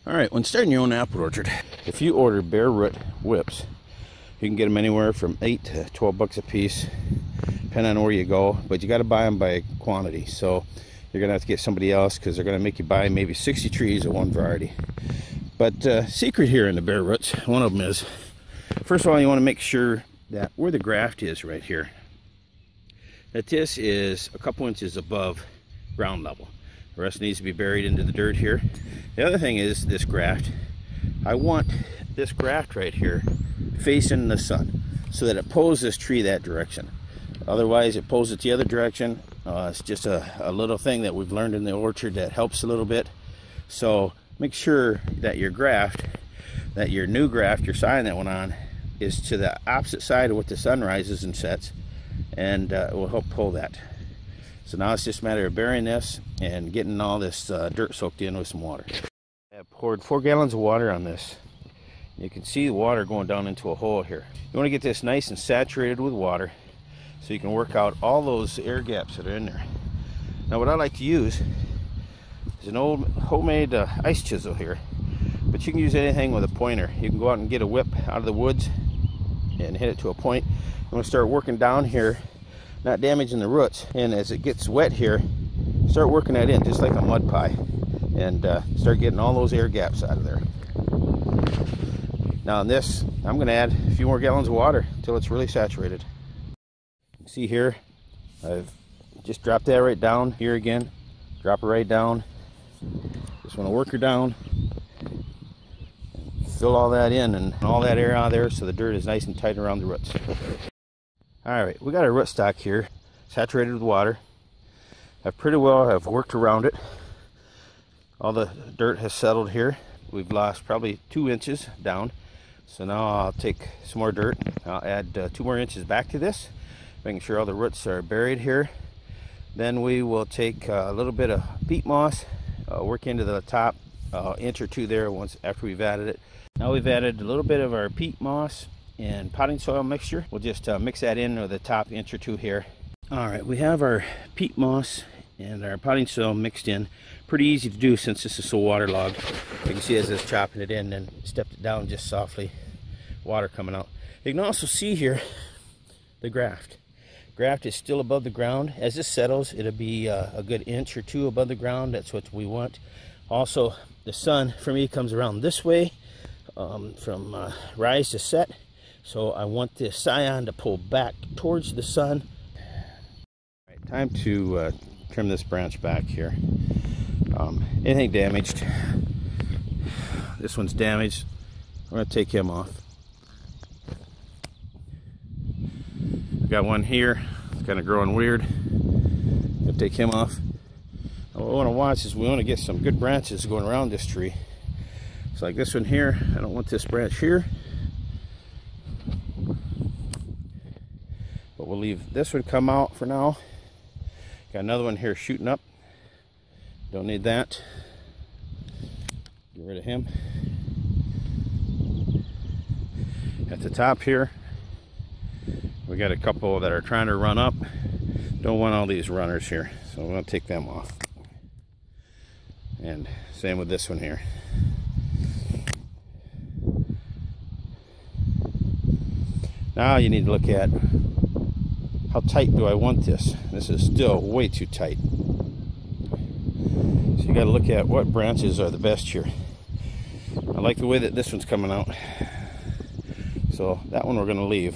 All right, when starting your own apple orchard, if you order bare root whips, you can get them anywhere from 8 to 12 bucks a piece, depending on where you go, but you got to buy them by quantity. So you're gonna have to get somebody else because they're gonna make you buy maybe 60 trees of one variety. But secret here in the bare roots, one of them is, first of all, you want to make sure that where the graft is right here, that this is a couple inches above ground level. The rest needs to be buried into the dirt here. The other thing is this graft. I want this graft right here facing the sun so that it pulls this tree that direction. Otherwise it pulls it the other direction. It's just a little thing that we've learned in the orchard that helps a little bit. So make sure that your graft, that your new graft, your sign that went on, is to the opposite side of what the sun rises and sets, and it will help pull that. So now it's just a matter of burying this and getting all this dirt soaked in with some water. I have poured 4 gallons of water on this. You can see the water going down into a hole here. You want to get this nice and saturated with water so you can work out all those air gaps that are in there. Now what I like to use is an old homemade ice chisel here, but you can use anything with a pointer. You can go out and get a whip out of the woods and hit it to a point. I'm going to start working down here, not damaging the roots, and as it gets wet here, start working that in just like a mud pie, and start getting all those air gaps out of there. Now in this, I'm going to add a few more gallons of water until it's really saturated. See here, I've just dropped that right down here again. Drop it right down. Just want to work her down, fill all that in and all that air out of there so the dirt is nice and tight around the roots. Alright, we got our rootstock here, saturated with water. I've pretty well have worked around it. All the dirt has settled here. We've lost probably 2 inches down. So now I'll take some more dirt. I'll add 2 more inches back to this, making sure all the roots are buried here. Then we will take a little bit of peat moss, work into the top inch or 2 there once after we've added it. Now we've added a little bit of our peat moss and potting soil mixture. We'll just mix that in with the top inch or 2 here. All right, we have our peat moss and our potting soil mixed in. Pretty easy to do since this is so waterlogged. You can see as it's chopping it in and stepped it down just softly, water coming out. You can also see here the graft. Graft is still above the ground. As this settles, it'll be a good inch or 2 above the ground. That's what we want. Also, the sun for me comes around this way from rise to set. So I want this scion to pull back towards the sun. All right, time to trim this branch back here. Anything damaged, this one's damaged, we're going to take him off. Got one here, it's kind of growing weird. Gonna take him off. What we want to watch is we want to get some good branches going around this tree. It's like this one here. I don't want this branch here, but we'll leave this one come out for now. Got another one here shooting up. Don't need that. Get rid of him. At the top here, we got a couple that are trying to run up. Don't want all these runners here, so we're going to take them off. And same with this one here. Now you need to look at how tight do I want this. This is still way too tight. So you got to look at what branches are the best here. I like the way that this one's coming out. So that one we're going to leave.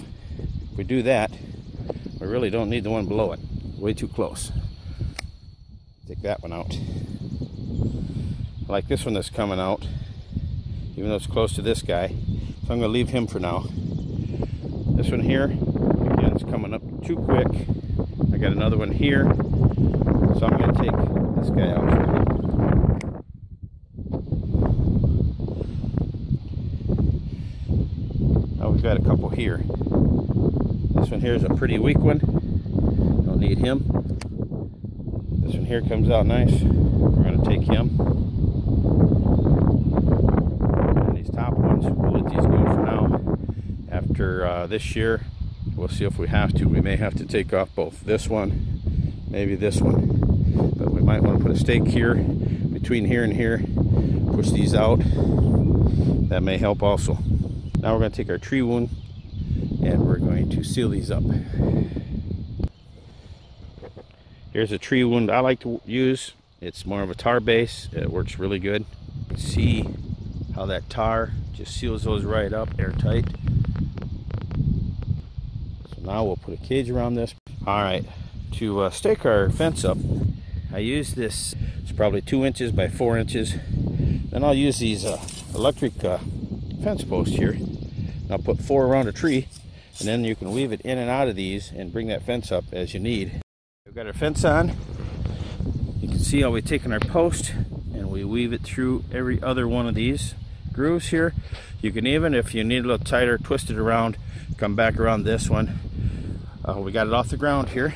If we do that, we really don't need the one below it. Way too close. Take that one out. I like this one that's coming out, even though it's close to this guy. So I'm going to leave him for now. This one here, again, it's coming up too quick. I got another one here. So I'm going to take this guy out. Now we've got a couple here. This one here is a pretty weak one. Don't need him. This one here comes out nice. We're going to take him. And these top ones, we'll let these go for now. After this year, we'll see if we have to. We may have to take off both this one, maybe this one. But we might want to put a stake here, between here and here, push push these out. That may help also. Now we're going to take our tree wound and we're going to seal these up. Here's a tree wound I like to use. It's more of a tar base. It works really good. See how that tar just seals those right up, airtight. So now we'll put a cage around this. All right, to stake our fence up, I use this. It's probably 2 inches by 4 inches. Then I'll use these electric fence posts here. And I'll put 4 around a tree, and then you can weave it in and out of these and bring that fence up as you need. We've got our fence on. You can see how we've taken our post and we weave it through every other one of these grooves here. You can even, if you need a little tighter, twist it around, come back around this one. We got it off the ground here,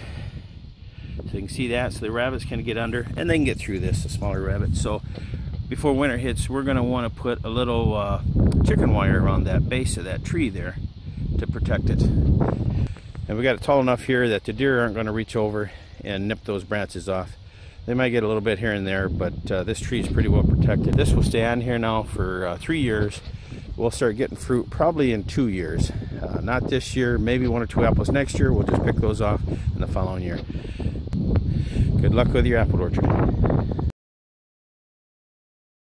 so you can see that, so the rabbits can get under and they can get through this, the smaller rabbits. So before winter hits, we're going to want to put a little chicken wire around that base of that tree there to protect it. And we got it tall enough here that the deer aren't going to reach over and nip those branches off. They might get a little bit here and there, but this tree is pretty well protected. This will stay on here now for 3 years. We'll start getting fruit probably in 2 years. Not this year, maybe 1 or 2 apples next year. We'll just pick those off in the following year. Good luck with your apple orchard.